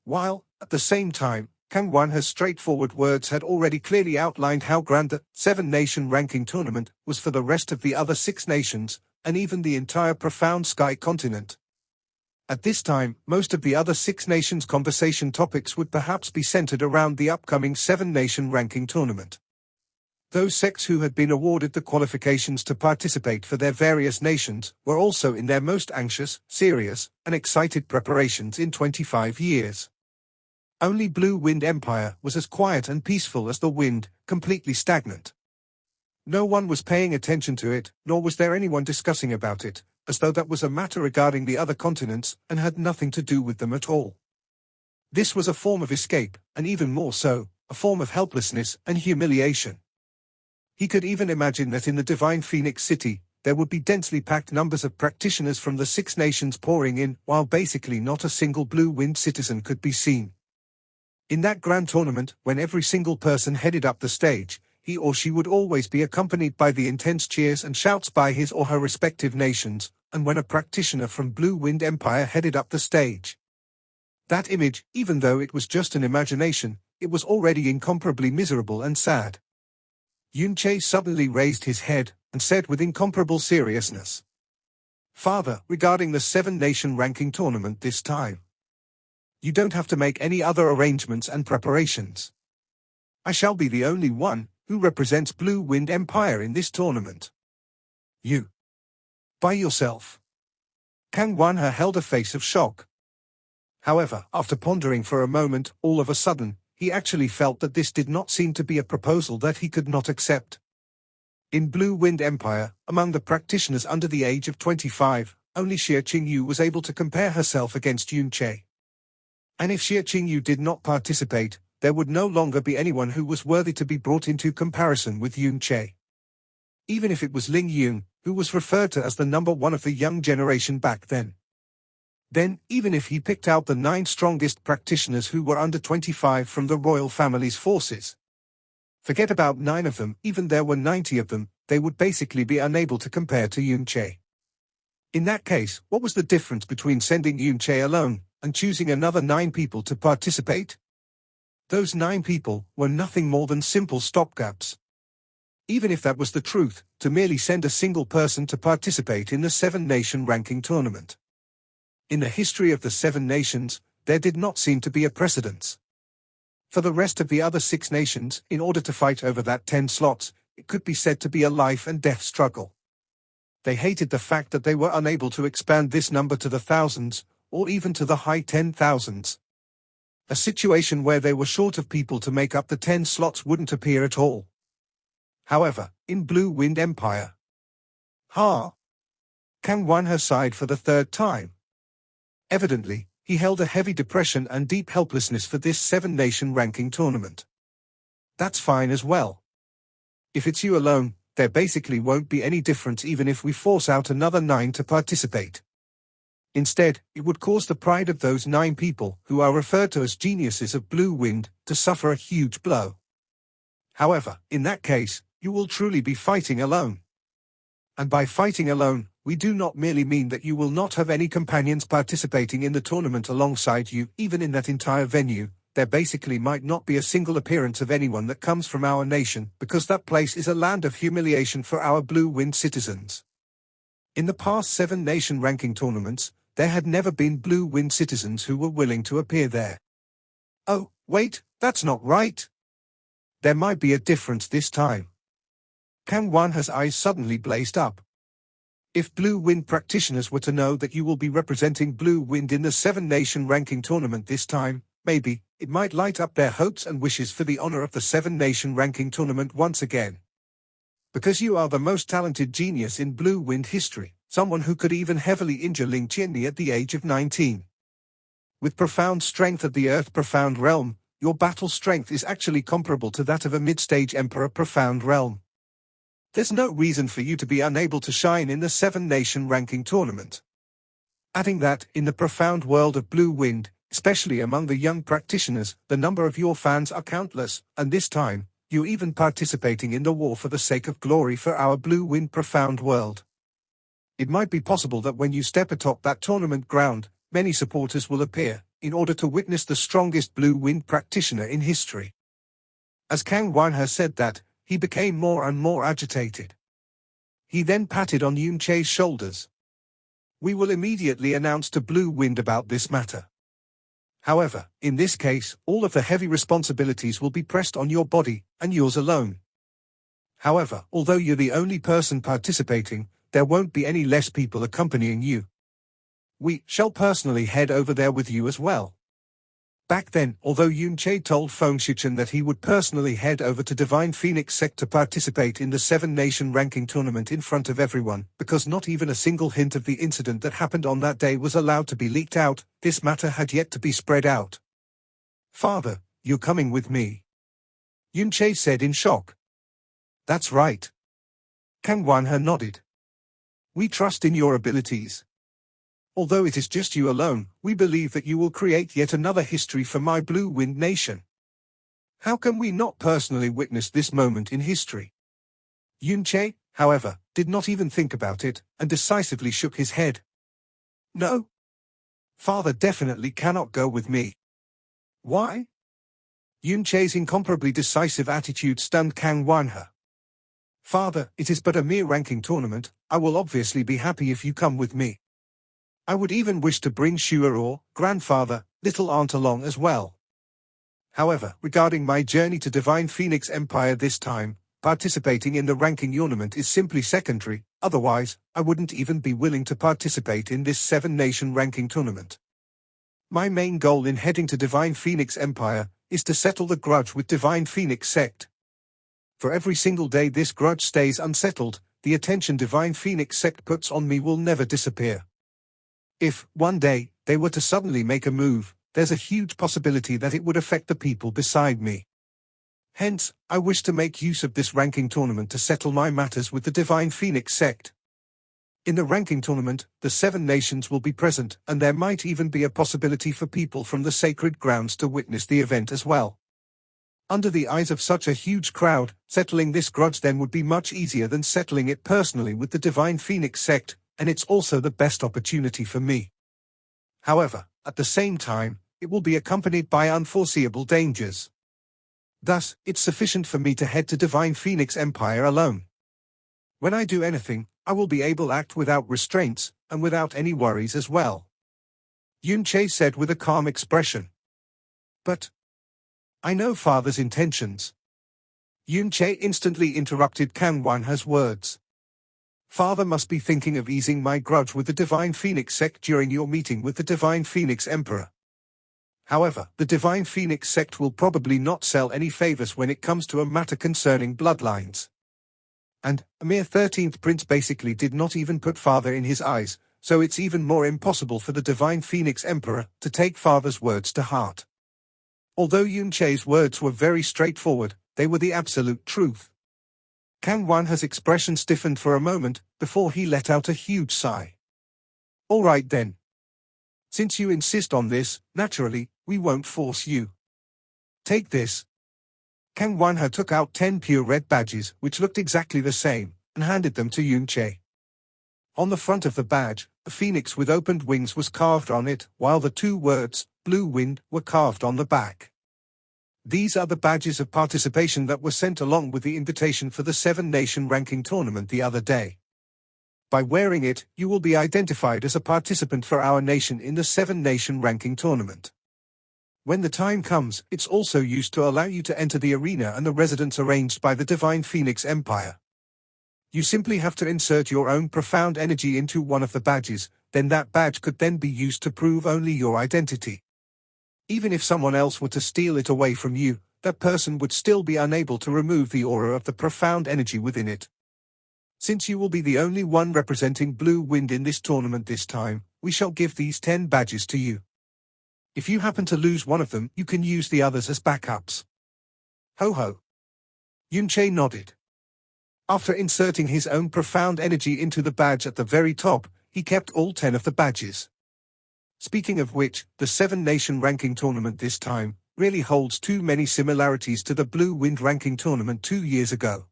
While, at the same time, Kang Wanhe's straightforward words had already clearly outlined how grand the 7-nation ranking tournament was for the rest of the other 6 nations, and even the entire Profound Sky continent. At this time, most of the other 6 nations' conversation topics would perhaps be centered around the upcoming 7-nation ranking tournament. Those sects who had been awarded the qualifications to participate for their various nations were also in their most anxious, serious, and excited preparations in 25 years. Only Blue Wind Empire was as quiet and peaceful as the wind, completely stagnant. No one was paying attention to it, nor was there anyone discussing about it, as though that was a matter regarding the other continents and had nothing to do with them at all. This was a form of escape, and even more so, a form of helplessness and humiliation. He could even imagine that in the Divine Phoenix City, there would be densely packed numbers of practitioners from the 6 nations pouring in, while basically not a single Blue Wind citizen could be seen. In that grand tournament, when every single person headed up the stage, he or she would always be accompanied by the intense cheers and shouts by his or her respective nations, and when a practitioner from Blue Wind Empire headed up the stage. That image, even though it was just an imagination, it was already incomparably miserable and sad. Yun Che suddenly raised his head, and said with incomparable seriousness, "Father, regarding the 7-nation ranking tournament this time, you don't have to make any other arrangements and preparations. I shall be the only one who represents Blue Wind Empire in this tournament. You. By yourself." Kang Wanhe held a face of shock. However, after pondering for a moment, all of a sudden, he actually felt that this did not seem to be a proposal that he could not accept. In Blue Wind Empire, among the practitioners under the age of 25, only Xie Qingyu was able to compare herself against Yun Che. And if Xie Qingyu did not participate, there would no longer be anyone who was worthy to be brought into comparison with Yun Che. Even if it was Ling Yun, who was referred to as the number 1 of the young generation back then. Then, even if he picked out the 9 strongest practitioners who were under 25 from the royal family's forces. Forget about 9 of them, even there were 90 of them, they would basically be unable to compare to Yun Che. In that case, what was the difference between sending Yun Che alone, and choosing another 9 people to participate? Those 9 people were nothing more than simple stopgaps. Even if that was the truth, to merely send a single person to participate in the 7-nation ranking tournament. In the history of the 7 nations, there did not seem to be a precedence. For the rest of the other 6 nations, in order to fight over that 10 slots, it could be said to be a life and death struggle. They hated the fact that they were unable to expand this number to the thousands, or even to the high 10,000s. A situation where they were short of people to make up the 10 slots wouldn't appear at all. However, in Blue Wind Empire, Kang Wanhe sighed for the 3rd time. Evidently, he held a heavy depression and deep helplessness for this 7-nation ranking tournament. That's fine as well. If it's you alone, there basically won't be any difference even if we force out another 9 to participate. Instead, it would cause the pride of those 9 people, who are referred to as geniuses of Blue Wind, to suffer a huge blow. However, in that case, you will truly be fighting alone. And by fighting alone, we do not merely mean that you will not have any companions participating in the tournament alongside you. Even in that entire venue, there basically might not be a single appearance of anyone that comes from our nation, because that place is a land of humiliation for our Blue Wind citizens. In the past 7-nation ranking tournaments, there had never been Blue Wind citizens who were willing to appear there. Oh, wait, that's not right. There might be a difference this time. Kang Wanhe's eyes suddenly blazed up. If Blue Wind practitioners were to know that you will be representing Blue Wind in the 7-nation ranking tournament this time, maybe, it might light up their hopes and wishes for the honor of the 7-nation ranking tournament once again. Because you are the most talented genius in Blue Wind history, someone who could even heavily injure Ling Qianli at the age of 19. With profound strength of the Earth Profound Realm, your battle strength is actually comparable to that of a mid-stage Emperor Profound Realm. There's no reason for you to be unable to shine in the 7-nation ranking tournament. Adding that, in the profound world of Blue Wind, especially among the young practitioners, the number of your fans are countless, and this time, you're even participating in the war for the sake of glory for our Blue Wind profound world. It might be possible that when you step atop that tournament ground, many supporters will appear, in order to witness the strongest Blue Wind practitioner in history. As Kang Wanha said that, he became more and more agitated. He then patted on Yun Che's shoulders. We will immediately announce to Blue Wind about this matter. However, in this case, all of the heavy responsibilities will be pressed on your body, and yours alone. However, although you're the only person participating, there won't be any less people accompanying you. We shall personally head over there with you as well. Back then, although Yun Che told Feng Shichen that he would personally head over to Divine Phoenix Sect to participate in the 7-nation ranking tournament in front of everyone, because not even a single hint of the incident that happened on that day was allowed to be leaked out, this matter had yet to be spread out. Father, you're coming with me. Yun Che said in shock. That's right. Kang Wanha nodded. We trust in your abilities. Although it is just you alone, we believe that you will create yet another history for my Blue Wind Nation. How can we not personally witness this moment in history? Yun Che, however, did not even think about it, and decisively shook his head. No. Father definitely cannot go with me. Why? Yun Che's incomparably decisive attitude stunned Kang Wanha. Father, it is but a mere ranking tournament. I will obviously be happy if you come with me. I would even wish to bring Shuo, grandfather, little aunt along as well. However, regarding my journey to Divine Phoenix Empire this time, participating in the ranking tournament is simply secondary, otherwise, I wouldn't even be willing to participate in this 7-nation ranking tournament. My main goal in heading to Divine Phoenix Empire is to settle the grudge with Divine Phoenix Sect. For every single day this grudge stays unsettled, the attention Divine Phoenix Sect puts on me will never disappear. If, one day, they were to suddenly make a move, there's a huge possibility that it would affect the people beside me. Hence, I wish to make use of this ranking tournament to settle my matters with the Divine Phoenix Sect. In the ranking tournament, the 7 nations will be present, and there might even be a possibility for people from the sacred grounds to witness the event as well. Under the eyes of such a huge crowd, settling this grudge then would be much easier than settling it personally with the Divine Phoenix Sect, and it's also the best opportunity for me. However, at the same time, it will be accompanied by unforeseeable dangers. Thus, it's sufficient for me to head to Divine Phoenix Empire alone. When I do anything, I will be able to act without restraints, and without any worries as well. Yun Che said with a calm expression. But I know Father's intentions. Yun Che instantly interrupted Kang Wanha's words. Father must be thinking of easing my grudge with the Divine Phoenix Sect during your meeting with the Divine Phoenix Emperor. However, the Divine Phoenix Sect will probably not sell any favors when it comes to a matter concerning bloodlines. And, a mere 13th prince basically did not even put Father in his eyes, so it's even more impossible for the Divine Phoenix Emperor to take Father's words to heart. Although Yun Che's words were very straightforward, they were the absolute truth. Kang Wanha's expression stiffened for a moment, before he let out a huge sigh. All right then. Since you insist on this, naturally, we won't force you. Take this. Kang Wanha took out 10 pure red badges, which looked exactly the same, and handed them to Yun Che. On the front of the badge, a phoenix with opened wings was carved on it, while the 2 words, Blue Wind, were carved on the back. These are the badges of participation that were sent along with the invitation for the 7-nation ranking tournament the other day. By wearing it, you will be identified as a participant for our nation in the 7-nation ranking tournament. When the time comes, it's also used to allow you to enter the arena and the residence arranged by the Divine Phoenix Empire. You simply have to insert your own profound energy into one of the badges, then that badge could then be used to prove only your identity. Even if someone else were to steal it away from you, that person would still be unable to remove the aura of the profound energy within it. Since you will be the only one representing Blue Wind in this tournament this time, we shall give these 10 badges to you. If you happen to lose one of them, you can use the others as backups. Ho ho. Yun Che nodded. After inserting his own profound energy into the badge at the very top, he kept all 10 of the badges. Speaking of which, the 7-nation ranking tournament this time really holds too many similarities to the Blue Wind ranking tournament 2 years ago.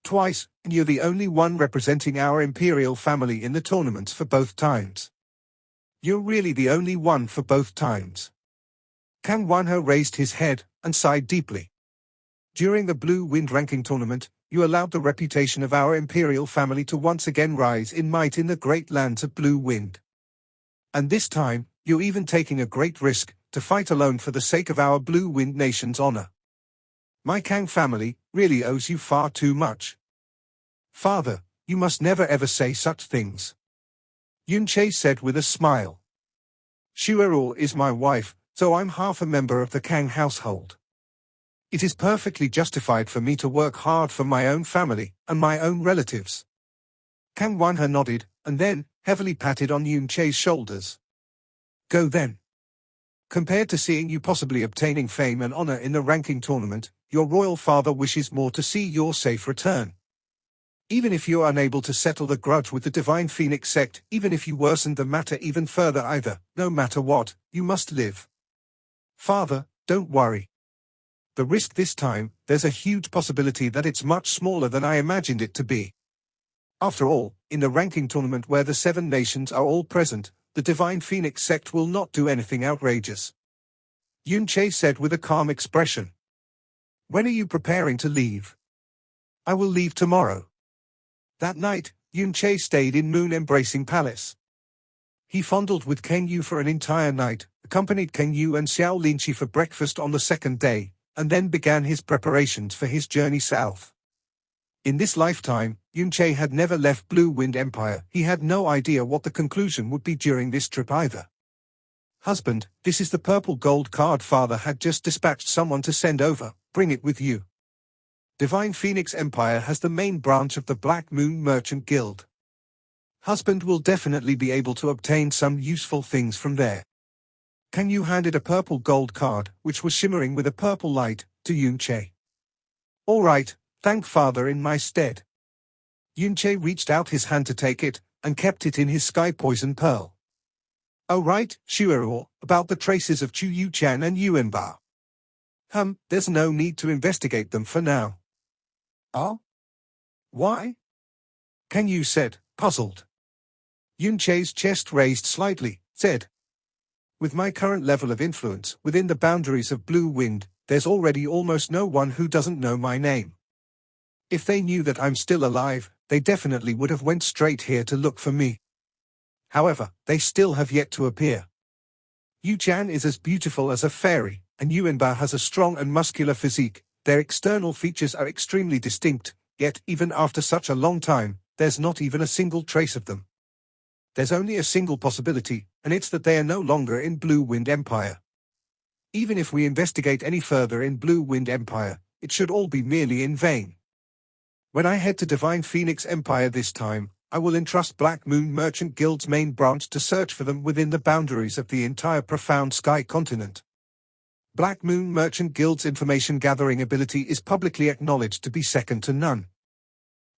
Twice, and you're the only one representing our imperial family in the tournaments for both times. You're really the only one for both times. Kang Wanho raised his head and sighed deeply. During the Blue Wind ranking tournament, you allowed the reputation of our imperial family to once again rise in might in the great lands of Blue Wind. And this time, you're even taking a great risk to fight alone for the sake of our Blue Wind nation's honor. My Kang family really owes you far too much. Father, you must never ever say such things. Yun Che said with a smile. Shuero is my wife, so I'm half a member of the Kang household. It is perfectly justified for me to work hard for my own family and my own relatives. Kang Wanha nodded, and then heavily patted on Yun Che's shoulders. Go then. Compared to seeing you possibly obtaining fame and honor in the ranking tournament, your royal father wishes more to see your safe return. Even if you are unable to settle the grudge with the Divine Phoenix sect, even if you worsened the matter even further either, no matter what, you must live. Father, don't worry. The risk this time, there's a huge possibility that it's much smaller than I imagined it to be. After all, in the ranking tournament where the 7 nations are all present, the Divine Phoenix sect will not do anything outrageous. Yun Che said with a calm expression. When are you preparing to leave? I will leave tomorrow. That night, Yun Che stayed in Moon Embracing Palace. He fondled with Kang Yu for an entire night, accompanied Kang Yu and Xiao Linqi for breakfast on the second day, and then began his preparations for his journey south. In this lifetime, Yun Che had never left Blue Wind Empire. He had no idea what the conclusion would be during this trip either. Husband, this is the purple gold card father had just dispatched someone to send over. Bring it with you. Divine Phoenix Empire has the main branch of the Black Moon Merchant Guild. Husband will definitely be able to obtain some useful things from there. Kang Yu handed a purple gold card, which was shimmering with a purple light, to Yun Che. All right, thank father in my stead. Yun Che reached out his hand to take it, and kept it in his sky poison pearl. Oh right, Shuero, about the traces of Chu Yu Chan and Yuanba. There's no need to investigate them for now. Oh? Why? Kang Yu said, puzzled. Yun Che's chest raised slightly, said. With my current level of influence within the boundaries of Blue Wind, there's already almost no one who doesn't know my name. If they knew that I'm still alive, they definitely would have went straight here to look for me. However, they still have yet to appear. Yu Chan is as beautiful as a fairy, and Yuanba has a strong and muscular physique. Their external features are extremely distinct, yet even after such a long time, there's not even a single trace of them. There's only a single possibility, and it's that they are no longer in Blue Wind Empire. Even if we investigate any further in Blue Wind Empire, it should all be merely in vain. When I head to Divine Phoenix Empire this time, I will entrust Black Moon Merchant Guild's main branch to search for them within the boundaries of the entire Profound Sky continent. Black Moon Merchant Guild's information-gathering ability is publicly acknowledged to be second to none.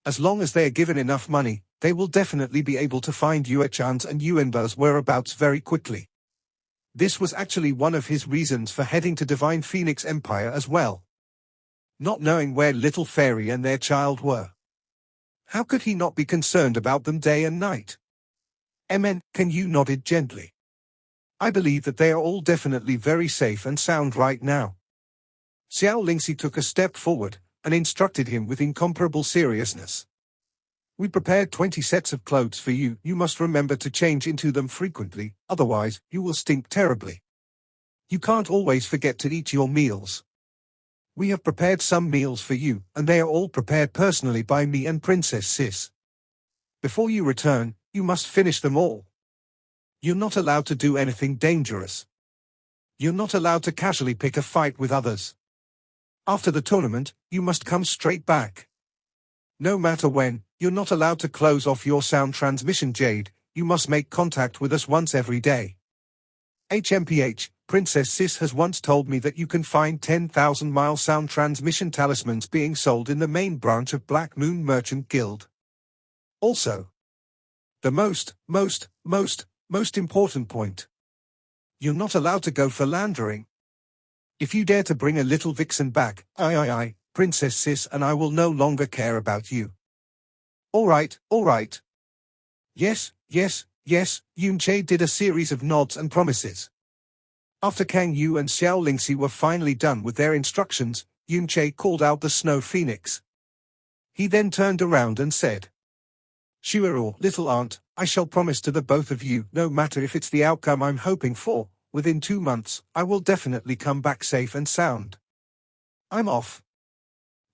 As long as they are given enough money, they will definitely be able to find Yuechan's and Yuanba's whereabouts very quickly. This was actually one of his reasons for heading to Divine Phoenix Empire as well. Not knowing where Little Fairy and their child were. How could he not be concerned about them day and night? Kang Yu nodded gently. I believe that they are all definitely very safe and sound right now. Xiao Lingxi took a step forward, and instructed him with incomparable seriousness. We prepared 20 sets of clothes for you. You must remember to change into them frequently, otherwise you will stink terribly. You can't always forget to eat your meals. We have prepared some meals for you, and they are all prepared personally by me and Princess Sis. Before you return, you must finish them all. You're not allowed to do anything dangerous. You're not allowed to casually pick a fight with others. After the tournament, you must come straight back. No matter when, you're not allowed to close off your sound transmission Jade. You must make contact with us once every day. HMPH, Princess Sis has once told me that you can find 10,000-mile sound transmission talismans being sold in the main branch of Black Moon Merchant Guild. Also, the most important point. You're not allowed to go philandering. If you dare to bring a little vixen back, Princess Sis, and I will no longer care about you. All right, all right. Yes, yes, yes, Yunche did a series of nods and promises. After Kang Yu and Xiao Lingxi were finally done with their instructions, Yunche called out the Snow Phoenix. He then turned around and said, Shuero, little aunt, I shall promise to the both of you, no matter if it's the outcome I'm hoping for, within 2 months, I will definitely come back safe and sound. I'm off.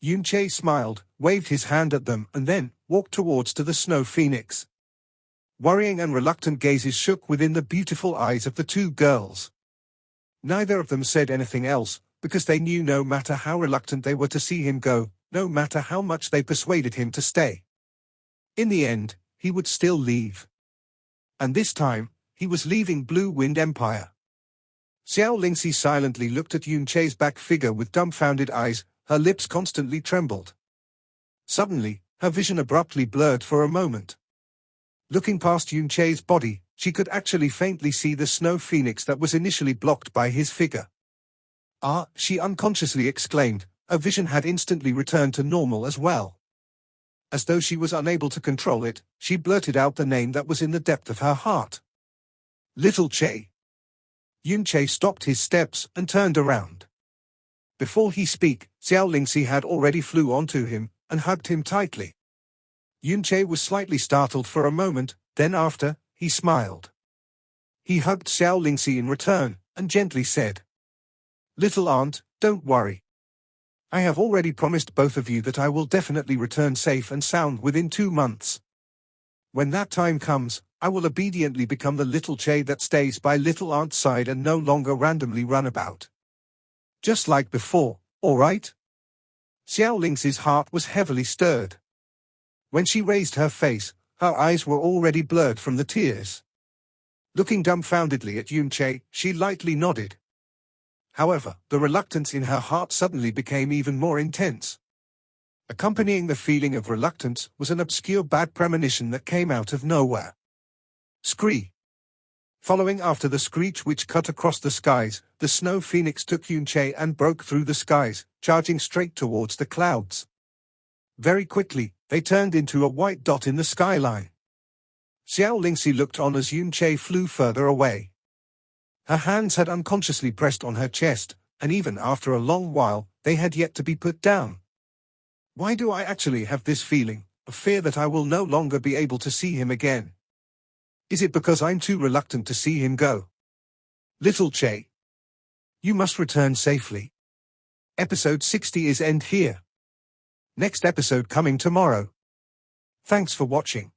Yunche smiled, waved his hand at them, and then walked towards to the Snow Phoenix. Worrying and reluctant gazes shook within the beautiful eyes of the two girls. Neither of them said anything else, because they knew no matter how reluctant they were to see him go, no matter how much they persuaded him to stay, in the end, he would still leave. And this time, he was leaving Blue Wind Empire. Xiao Lingxi silently looked at Yunche's back figure with dumbfounded eyes, her lips constantly trembled. Suddenly, her vision abruptly blurred for a moment. Looking past Yunche's body, she could actually faintly see the Snow Phoenix that was initially blocked by his figure. Ah, she unconsciously exclaimed, her vision had instantly returned to normal as well. As though she was unable to control it, she blurted out the name that was in the depth of her heart. Little Che. Yunche stopped his steps and turned around. Before he spoke, Xiao Lingxi had already flew onto him and hugged him tightly. Yunche was slightly startled for a moment, then after, he smiled. He hugged Xiao Lingxi in return and gently said, Little aunt, don't worry. I have already promised both of you that I will definitely return safe and sound within 2 months. When that time comes, I will obediently become the little Che that stays by little aunt's side and no longer randomly run about. Just like before, all right? Xiao Lingxi's heart was heavily stirred. When she raised her face, her eyes were already blurred from the tears. Looking dumbfoundedly at Yunche, she lightly nodded. However, the reluctance in her heart suddenly became even more intense. Accompanying the feeling of reluctance was an obscure bad premonition that came out of nowhere. Scree. Following after the screech which cut across the skies, the Snow Phoenix took Yunche and broke through the skies, charging straight towards the clouds. Very quickly, they turned into a white dot in the skyline. Xiao Lingxi looked on as Yunche flew further away. Her hands had unconsciously pressed on her chest, and even after a long while, they had yet to be put down. Why do I actually have this feeling, a fear that I will no longer be able to see him again? Is it because I'm too reluctant to see him go? Little Che. You must return safely. Episode 60 is end here. Next episode coming tomorrow. Thanks for watching.